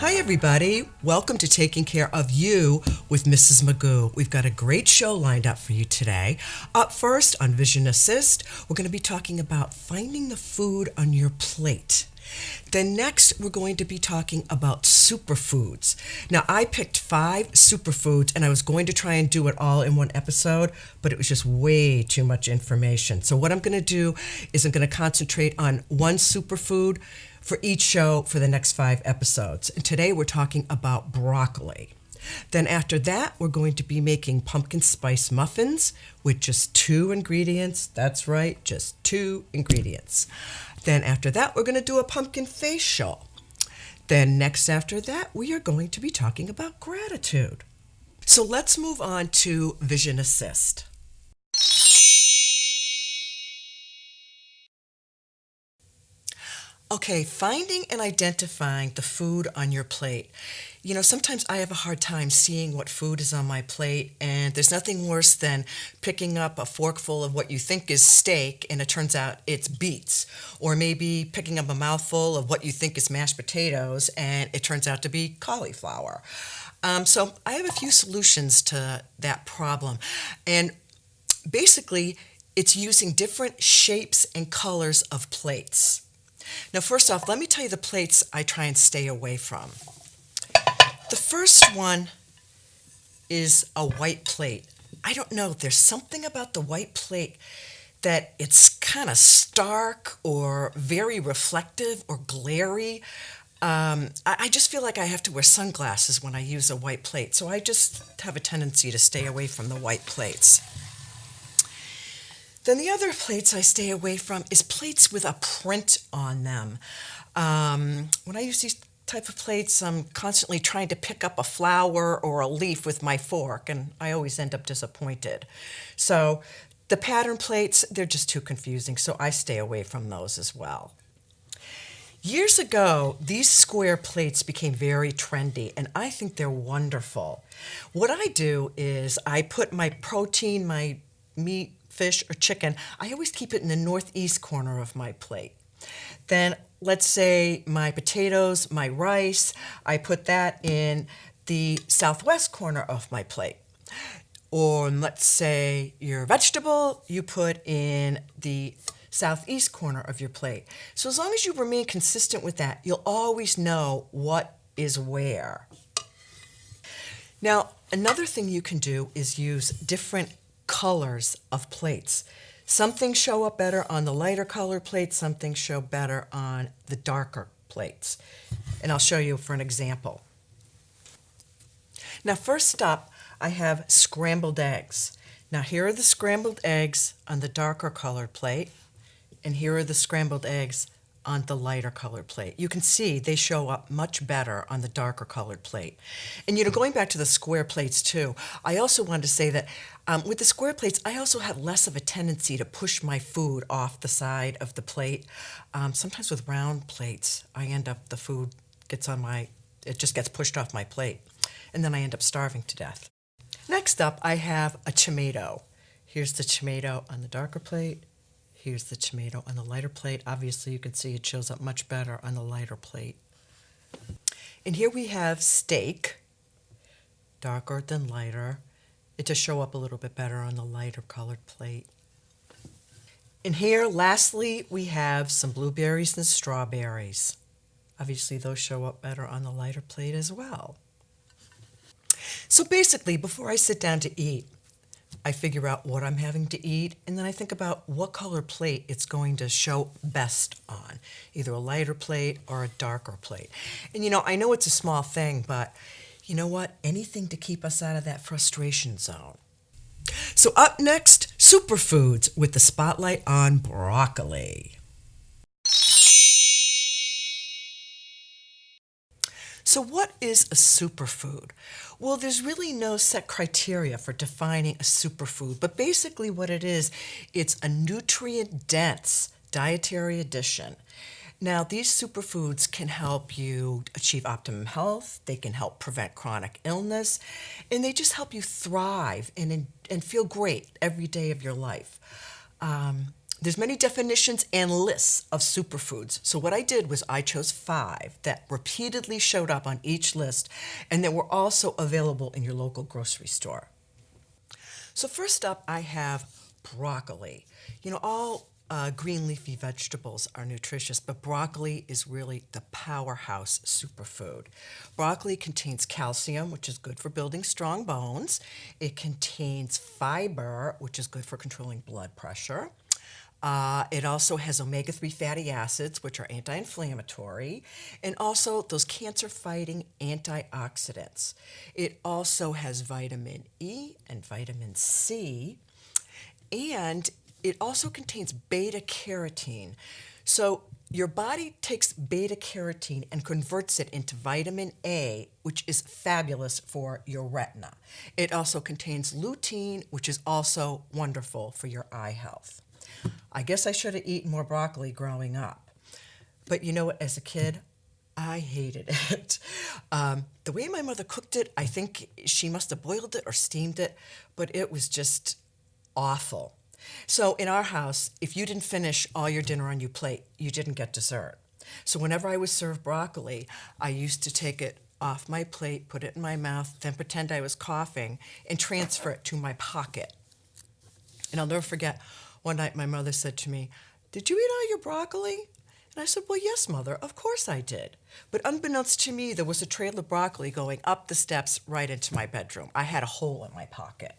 Hi, everybody. Welcome to Taking Care of You with Mrs. Magoo. We've got a great show lined up for you today. Up first on Vision Assist, we're going to be talking about finding the food on your plate. Then next, we're going to be talking about superfoods. Now, I picked 5 superfoods, and I was going to try and do it all in one episode, but it was just way too much information. So what I'm going to do is I'm going to concentrate on one superfood for each show for the next 5 episodes. And today we're talking about broccoli. Then after that, we're going to be making pumpkin spice muffins with just 2 ingredients. That's right, just 2 ingredients. Then after that, we're going to do a pumpkin facial. Then next after that, we are going to be talking about gratitude. So let's move on to Vision Assist. Okay, finding and identifying the food on your plate. You know, sometimes I have a hard time seeing what food is on my plate, and there's nothing worse than picking up a forkful of what you think is steak, and it turns out it's beets. Or maybe picking up a mouthful of what you think is mashed potatoes, and it turns out to be cauliflower. So I have a few solutions to that problem. And basically, it's using different shapes and colors of plates. Now, first off, let me tell you the plates I try and stay away from. The first one is a white plate. I don't know, there's something about the white plate that it's kind of stark or very reflective or glary. I just feel like I have to wear sunglasses when I use a white plate, so I just have a tendency to stay away from the white plates. Then the other plates I stay away from is plates with a print on them. When I use these type of plates, I'm constantly trying to pick up a flower or a leaf with my fork, and I always end up disappointed. So the pattern plates, they're just too confusing, so I stay away from those as well. Years ago, these square plates became very trendy, and I think they're wonderful. What I do is I put my protein, my meat, fish, or chicken, I always keep it in the northeast corner of my plate. Then let's say my potatoes, my rice, I put that in the southwest corner of my plate. Or let's say your vegetable, you put in the southeast corner of your plate. So as long as you remain consistent with that, you'll always know what is where. Now, another thing you can do is use different colors of plates. Some things show up better on the lighter color plates, some things show better on the darker plates. And I'll show you for an example. Now, first up, I have scrambled eggs. Now, here are the scrambled eggs on the darker colored plate, and here are the scrambled eggs on the lighter colored plate. You can see they show up much better on the darker colored plate. And going back to the square plates too, I also wanted to say that with the square plates, I also have less of a tendency to push my food off the side of the plate. Sometimes with round plates, the food it just gets pushed off my plate. And then I end up starving to death. Next up, I have a tomato. Here's the tomato on the darker plate. Here's the tomato on the lighter plate. Obviously, you can see it shows up much better on the lighter plate. And here we have steak, darker than lighter. It does show up a little bit better on the lighter colored plate. And here, lastly, we have some blueberries and strawberries. Obviously, those show up better on the lighter plate as well. So basically, before I sit down to eat, I figure out what I'm having to eat, and then I think about what color plate it's going to show best on, either a lighter plate or a darker plate. And I know it's a small thing, but you know what? Anything to keep us out of that frustration zone. So up next, superfoods with the spotlight on broccoli. So what is a superfood? Well, there's really no set criteria for defining a superfood, but basically what it is, it's a nutrient-dense dietary addition. Now, these superfoods can help you achieve optimum health, they can help prevent chronic illness, and they just help you thrive and feel great every day of your life. There's many definitions and lists of superfoods. So what I did was I chose 5 that repeatedly showed up on each list and that were also available in your local grocery store. So first up, I have broccoli. All green leafy vegetables are nutritious, but broccoli is really the powerhouse superfood. Broccoli contains calcium, which is good for building strong bones. It contains fiber, which is good for controlling blood pressure. It also has omega-3 fatty acids, which are anti-inflammatory, and also those cancer-fighting antioxidants. It also has vitamin E and vitamin C, and it also contains beta carotene. So your body takes beta carotene and converts it into vitamin A, which is fabulous for your retina. It also contains lutein, which is also wonderful for your eye health. I guess I should have eaten more broccoli growing up. But you know what, as a kid, I hated it. The way my mother cooked it, I think she must have boiled it or steamed it, but it was just awful. So in our house, if you didn't finish all your dinner on your plate, you didn't get dessert. So whenever I was served broccoli, I used to take it off my plate, put it in my mouth, then pretend I was coughing, and transfer it to my pocket. And I'll never forget, one night my mother said to me, "Did you eat all your broccoli?" And I said, "Well, yes, Mother, of course I did." But unbeknownst to me, there was a trail of broccoli going up the steps right into my bedroom. I had a hole in my pocket.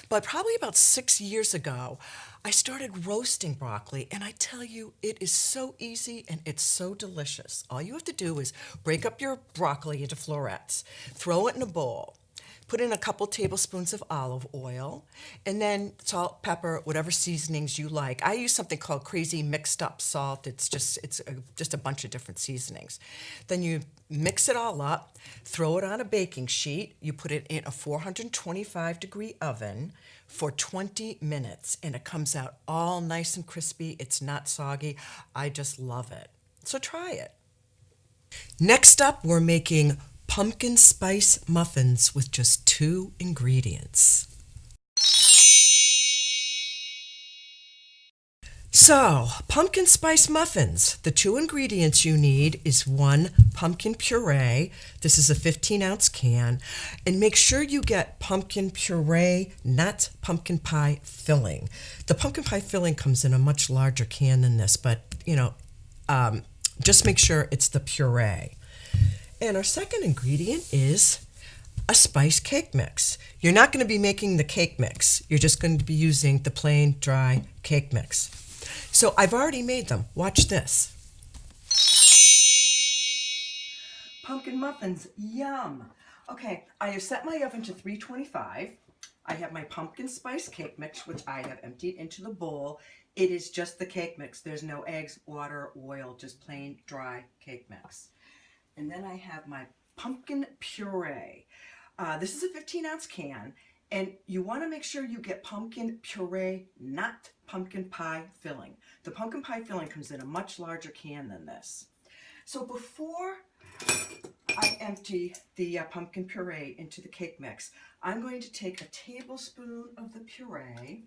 But probably about 6 years ago, I started roasting broccoli, and I tell you, it is so easy and it's so delicious. All you have to do is break up your broccoli into florets, throw it in a bowl, put in a couple tablespoons of olive oil, and then salt, pepper, whatever seasonings you like. I use something called crazy mixed up salt. It's just a bunch of different seasonings. Then you mix it all up, throw it on a baking sheet. You put it in a 425-degree oven for 20 minutes, and it comes out all nice and crispy. It's not soggy. I just love it. So try it. Next up, we're making pumpkin spice muffins with just 2 ingredients. So, pumpkin spice muffins. The 2 ingredients you need is 1 pumpkin puree. This is a 15-ounce can. And make sure you get pumpkin puree, not pumpkin pie filling. The pumpkin pie filling comes in a much larger can than this, but, just make sure it's the puree. And our second ingredient is a spice cake mix. You're not going to be making the cake mix. You're just going to be using the plain, dry cake mix. So I've already made them. Watch this. Pumpkin muffins, yum. Okay, I have set my oven to 325. I have my pumpkin spice cake mix, which I have emptied into the bowl. It is just the cake mix. There's no eggs, water, oil, just plain, dry cake mix. And then I have my pumpkin puree. This is a 15-ounce can, and you want to make sure you get pumpkin puree, not pumpkin pie filling. The pumpkin pie filling comes in a much larger can than this. So before I empty the pumpkin puree into the cake mix, I'm going to take a tablespoon of the puree,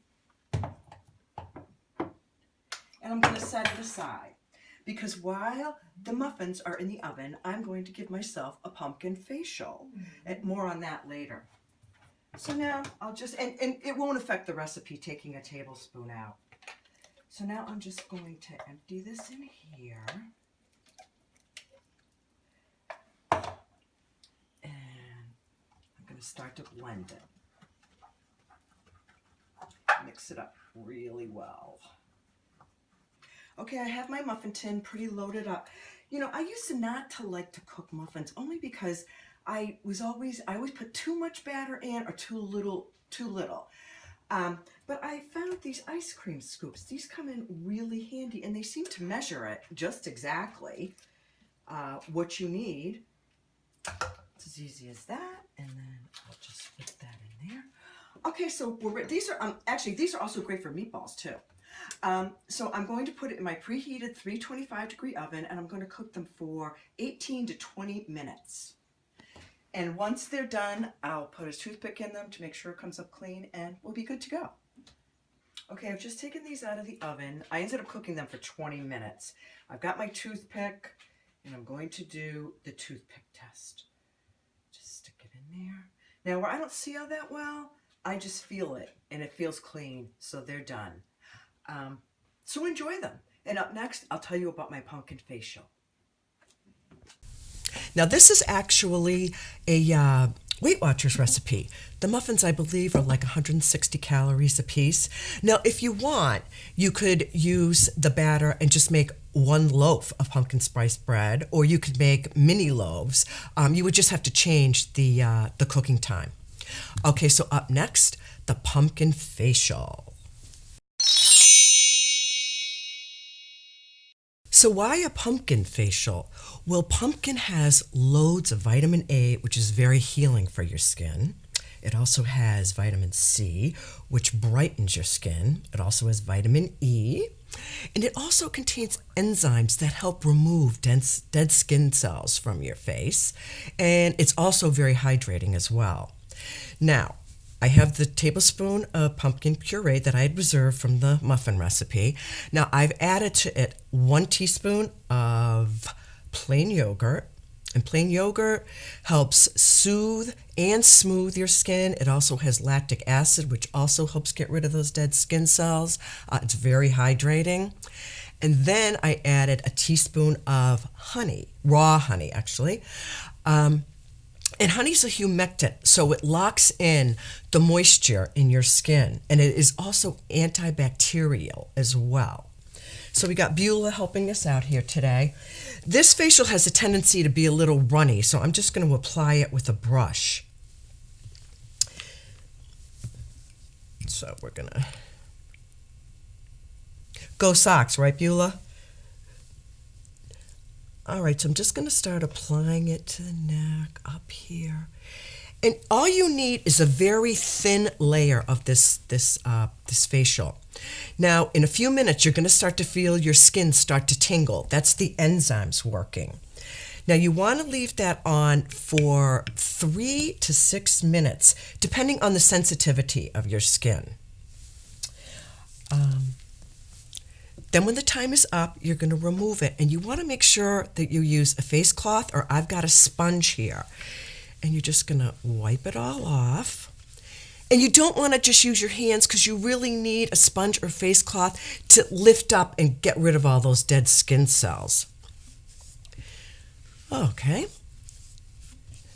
and I'm going to set it aside. Because while the muffins are in the oven, I'm going to give myself a pumpkin facial. And more on that later. So now I'll just, and it won't affect the recipe taking a tablespoon out. So now I'm just going to empty this in here. And I'm going to start to blend it. Mix it up really well. Okay, I have my muffin tin pretty loaded up. I used to not to like to cook muffins only because I always put too much batter in or too little. But I found these ice cream scoops. These come in really handy, and they seem to measure it just exactly what you need. It's as easy as that, and then I'll just put that in there. Okay, so these are also great for meatballs too. So I'm going to put it in my preheated 325-degree oven, and I'm going to cook them for 18 to 20 minutes. And once they're done, I'll put a toothpick in them to make sure it comes up clean, and we'll be good to go. Okay, I've just taken these out of the oven. I ended up cooking them for 20 minutes. I've got my toothpick, and I'm going to do the toothpick test. Just stick it in there. Now, where I don't see all that well, I just feel it, and it feels clean, so they're done. So enjoy them. And up next, I'll tell you about my pumpkin facial. Now, this is actually a Weight Watchers recipe. The muffins, I believe, are like 160 calories a piece. Now, if you want, you could use the batter and just make one loaf of pumpkin spice bread, or you could make mini loaves. You would just have to change the cooking time. Okay, so up next, the pumpkin facial. So why a pumpkin facial? Well, pumpkin has loads of vitamin A, which is very healing for your skin. It also has vitamin C, which brightens your skin. It also has vitamin E. And it also contains enzymes that help remove dead skin cells from your face. And it's also very hydrating as well. Now, I have the tablespoon of pumpkin puree that I had reserved from the muffin recipe. Now, I've added to it 1 teaspoon of plain yogurt. And plain yogurt helps soothe and smooth your skin. It also has lactic acid, which also helps get rid of those dead skin cells. It's very hydrating. And then I added a teaspoon of honey, raw honey, actually. And honey's a humectant, so it locks in the moisture in your skin. And it is also antibacterial as well. So we got Beulah helping us out here today. This facial has a tendency to be a little runny, so I'm just going to apply it with a brush. So we're going to go socks, right, Beulah? All right, so I'm just going to start applying it to the neck up here. And all you need is a very thin layer of this facial. Now, in a few minutes, you're going to start to feel your skin start to tingle. That's the enzymes working. Now, you want to leave that on for 3 to 6 minutes, depending on the sensitivity of your skin. Then when the time is up, you're going to remove it. And you want to make sure that you use a face cloth, or I've got a sponge here. And you're just going to wipe it all off. And you don't want to just use your hands, because you really need a sponge or face cloth to lift up and get rid of all those dead skin cells. Okay.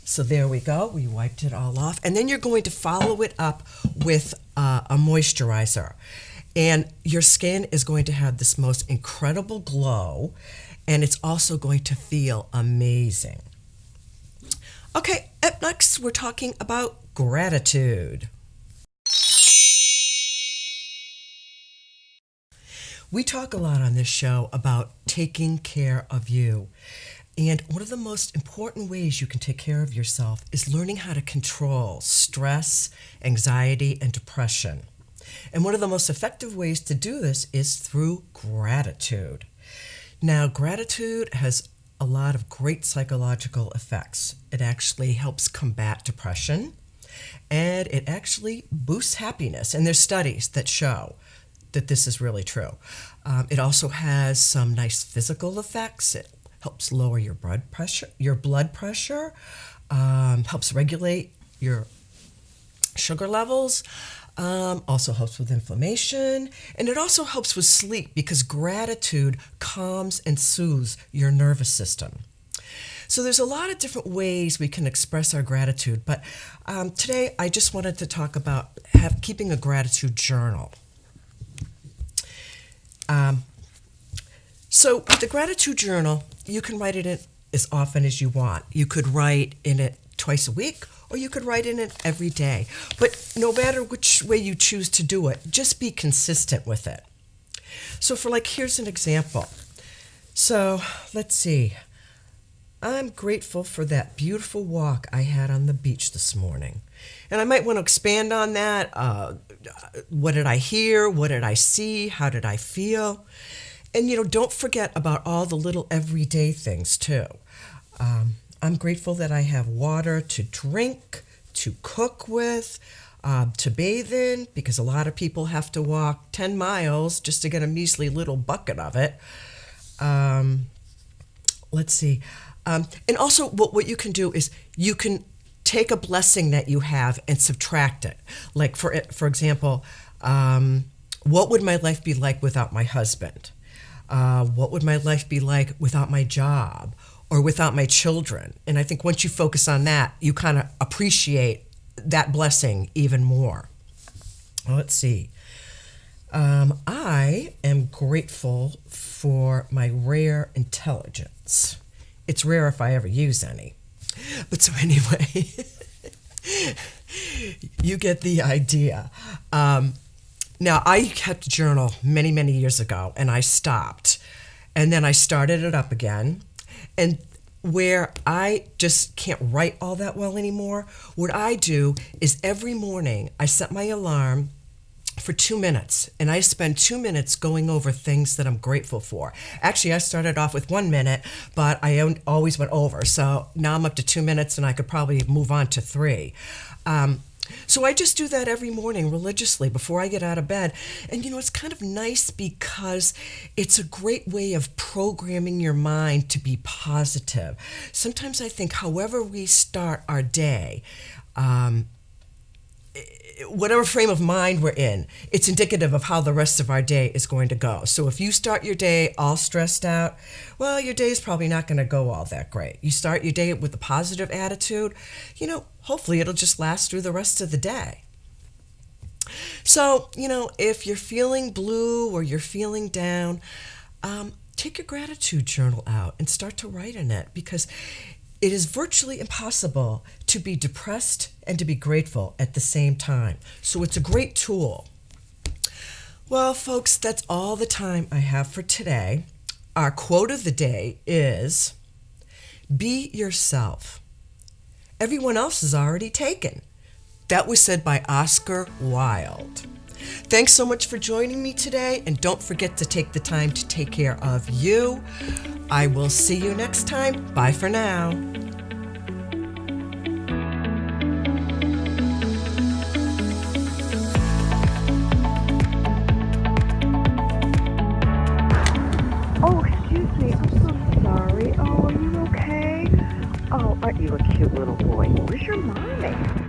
So there we go. We wiped it all off. And then you're going to follow it up with a moisturizer. And your skin is going to have this most incredible glow, and it's also going to feel amazing. Okay, up next, we're talking about gratitude. We talk a lot on this show about taking care of you. And one of the most important ways you can take care of yourself is learning how to control stress, anxiety, and depression. And one of the most effective ways to do this is through gratitude. Now, gratitude has a lot of great psychological effects. It actually helps combat depression, and it actually boosts happiness. And there's studies that show that this is really true. It also has some nice physical effects. It helps lower your blood pressure, helps regulate your sugar levels. Also helps with inflammation, and it also helps with sleep, because gratitude calms and soothes your nervous system. So there's a lot of different ways we can express our gratitude, but today I just wanted to talk about keeping a gratitude journal. So with the gratitude journal, you can write it in as often as you want. You could write in it twice a week, or you could write in it every day. But no matter which way you choose to do it, just be consistent with it. So here's an example. So let's see. I'm grateful for that beautiful walk I had on the beach this morning. And I might want to expand on that. What did I hear? What did I see? How did I feel? And, don't forget about all the little everyday things, too. I'm grateful that I have water to drink, to cook with. to bathe in, because a lot of people have to walk 10 miles just to get a measly little bucket of it. Let's see. And also, what you can do is you can take a blessing that you have and subtract it. Like, for example, what would my life be like without my husband? What would my life be like without my job or without my children? And I think once you focus on that, you kind of appreciate that blessing even more. Let's see. I am grateful for my rare intelligence. It's rare if I ever use any. But so anyway, you get the idea. Now, I kept a journal many, many years ago, and I stopped. And then I started it up again. And where I just can't write all that well anymore, what I do is every morning I set my alarm for 2 minutes, and I spend 2 minutes going over things that I'm grateful for. Actually, I started off with 1 minute, but I always went over. So now I'm up to 2 minutes, and I could probably move on to 3. So I just do that every morning religiously before I get out of bed. And, it's kind of nice because it's a great way of programming your mind to be positive. Sometimes I think however we start our day, whatever frame of mind we're in, it's indicative of how the rest of our day is going to go. So if you start your day all stressed out, well, your day is probably not going to go all that great. You start your day with a positive attitude, hopefully it'll just last through the rest of the day. So, if you're feeling blue or you're feeling down, take your gratitude journal out and start to write in it, because it is virtually impossible to be depressed and to be grateful at the same time. So it's a great tool. Well, folks, that's all the time I have for today. Our quote of the day is, "Be yourself. Everyone else is already taken." That was said by Oscar Wilde. Thanks so much for joining me today, and don't forget to take the time to take care of you. I will see you next time. Bye for now. Oh, excuse me. I'm so sorry. Oh, are you okay? Oh, aren't you a cute little boy? Where's your mommy?